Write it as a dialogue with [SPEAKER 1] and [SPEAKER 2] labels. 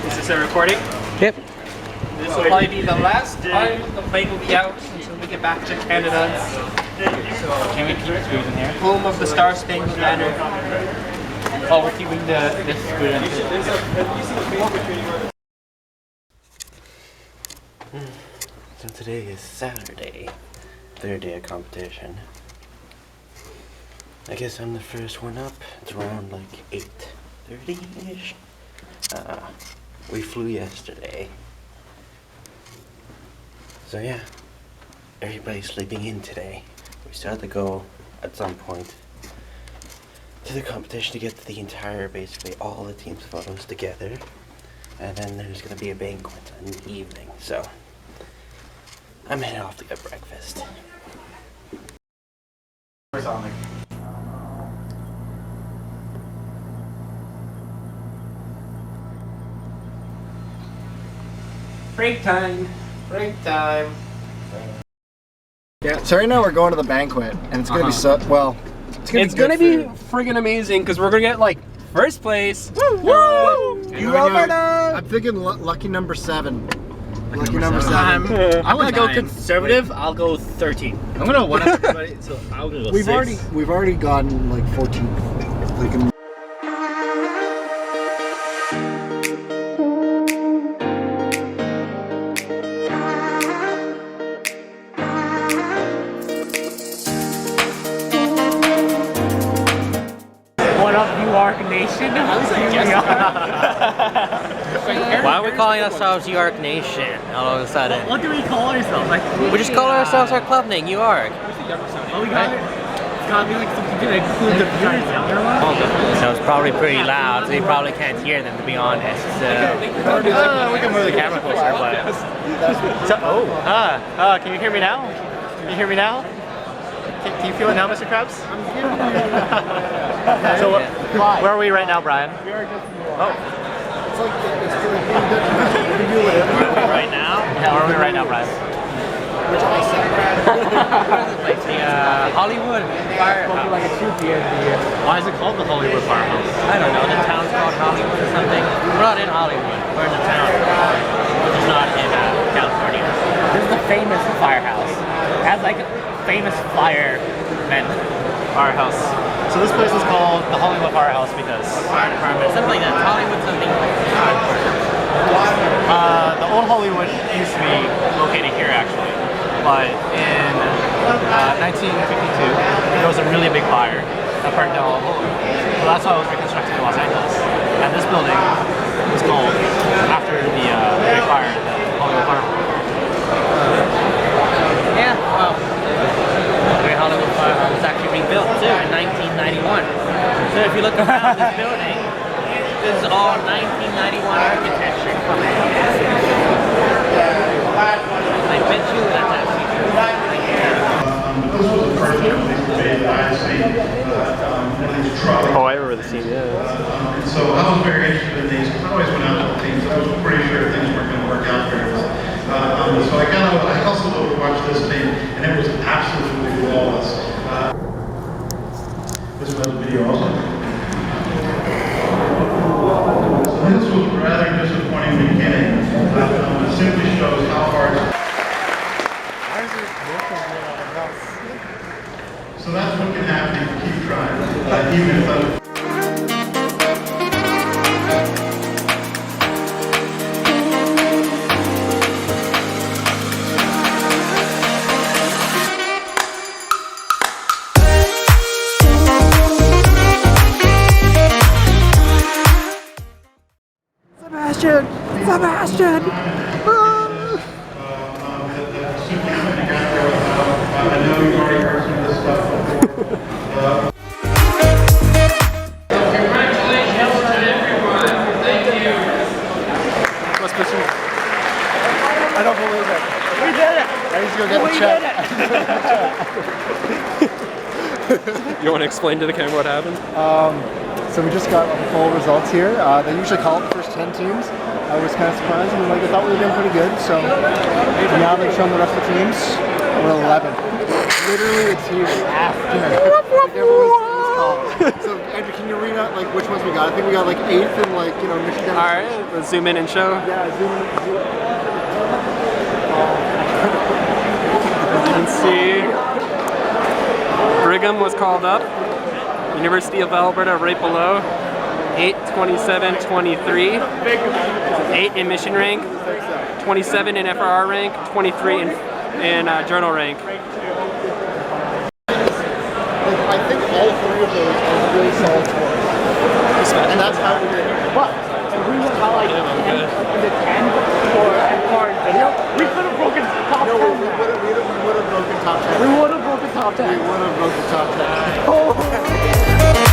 [SPEAKER 1] Is this a recording?
[SPEAKER 2] Yep.
[SPEAKER 1] This will probably be the last time the plane will be out until we get back to Canada. So can we keep screws in here? Home of the Star Spangled Banner. Oh, we're keeping this screw in here.
[SPEAKER 2] So today is Saturday, third day of competition. I guess I'm the first one up. It's around like 8:30-ish. We flew yesterday. So yeah, everybody's sleeping in today. We still have to go at some point to the competition to get the entire, basically all the team's photos together. And then there's gonna be a banquet in the evening. So I'm heading off to get breakfast.
[SPEAKER 1] Break time. Break time.
[SPEAKER 3] Yeah, so right now we're going to the banquet, and it's gonna be so well.
[SPEAKER 1] It's gonna be friggin' amazing because we're gonna get like first place.
[SPEAKER 3] Woo! UAfter! I'm thinking lucky number 7. Lucky number 7.
[SPEAKER 4] I'm gonna go conservative. I'll go 13. I'm gonna one up everybody, so I'll go 6.
[SPEAKER 3] We've already gotten like 14th. Like in
[SPEAKER 4] What up, UARG Nation?
[SPEAKER 2] Why are we calling ourselves UArg Nation all of a sudden?
[SPEAKER 4] What do we call ourselves? Like
[SPEAKER 2] We just call ourselves our club name, UArg.
[SPEAKER 4] Oh, we got it. It's gotta be like something to include the viewers younger ones.
[SPEAKER 2] So it's probably pretty loud, so you probably can't hear them, to be honest.
[SPEAKER 4] We can move the camera closer, but. Can you hear me now? Can you hear me now? Can you feel it now, Mr. Krabs? So where are we right now, Brian? Oh.
[SPEAKER 2] Right now?
[SPEAKER 4] Yeah, where are we right now, Brian?
[SPEAKER 2] Like the Hollywood Firehouse.
[SPEAKER 4] Why is it called the Hollywood Firehouse?
[SPEAKER 2] I don't know, the town's called Hollywood or something. We're not in Hollywood, we're in the town, which is not in California.
[SPEAKER 4] This is the famous firehouse. It has like famous firemen. Firehouse. So this place is called the Hollywood Firehouse because
[SPEAKER 2] Fire department, something like that. Hollywood something.
[SPEAKER 4] the old Hollywood used to be located here actually, but in 1952 there was a really big fire that burned down all of Hollywood. So that's why it was reconstructed in Los Angeles. And this building was called after the big fire at the Hollywood Firehouse.
[SPEAKER 2] Yeah, well, the Hollywood Firehouse was actually rebuilt too in 1991. So if you look around this building, this is all 1991 architecture. I bet you that's actually true.
[SPEAKER 5] This was the first company made at AUVSI, one of these trucks.
[SPEAKER 4] Oh, I remember the scene, yeah.
[SPEAKER 5] So I was very interested in these. I always went out to teams. I was pretty sure things weren't going to work out very well. So I also watched this team, and it was absolutely flawless. This was a video also. So this was a rather disappointing beginning. It simply shows how hard. So that's what can happen if you keep trying, even if
[SPEAKER 3] Sebastian! Sebastian!
[SPEAKER 5] I know you've already heard some of this stuff before.
[SPEAKER 1] Congratulations to everyone. Thank you.
[SPEAKER 3] What's pushing? I don't believe it. We did it! I need to go get a check.
[SPEAKER 6] You want to explain to the camera what happened?
[SPEAKER 3] So we just got full results here. They usually call it the first 10 teams. I was kind of surprised. I mean, like, I thought we were doing pretty good. So now they've shown the rest of the teams. We're 11. Literally, it's here after. Like everyone's called. at like which ones we got. I think we got like 8th in like, you know, Michigan.
[SPEAKER 1] Alright, let's zoom in and show.
[SPEAKER 3] Yeah, zoom in.
[SPEAKER 1] As you can see, Brigham was called up. University of Alberta right below. 8, 27, 23. 8 in mission rank. 27 in FRR rank. 23 in journal rank.
[SPEAKER 3] I think all 3 of those are really solid scores. And that's how we did it.
[SPEAKER 6] But if we went out like 10, under 10 for hard video, we could have broken top 10.
[SPEAKER 3] No, we would have broken top 10.
[SPEAKER 6] We would have broken top 10.
[SPEAKER 3] We would have broken top 10.
[SPEAKER 6] Oh.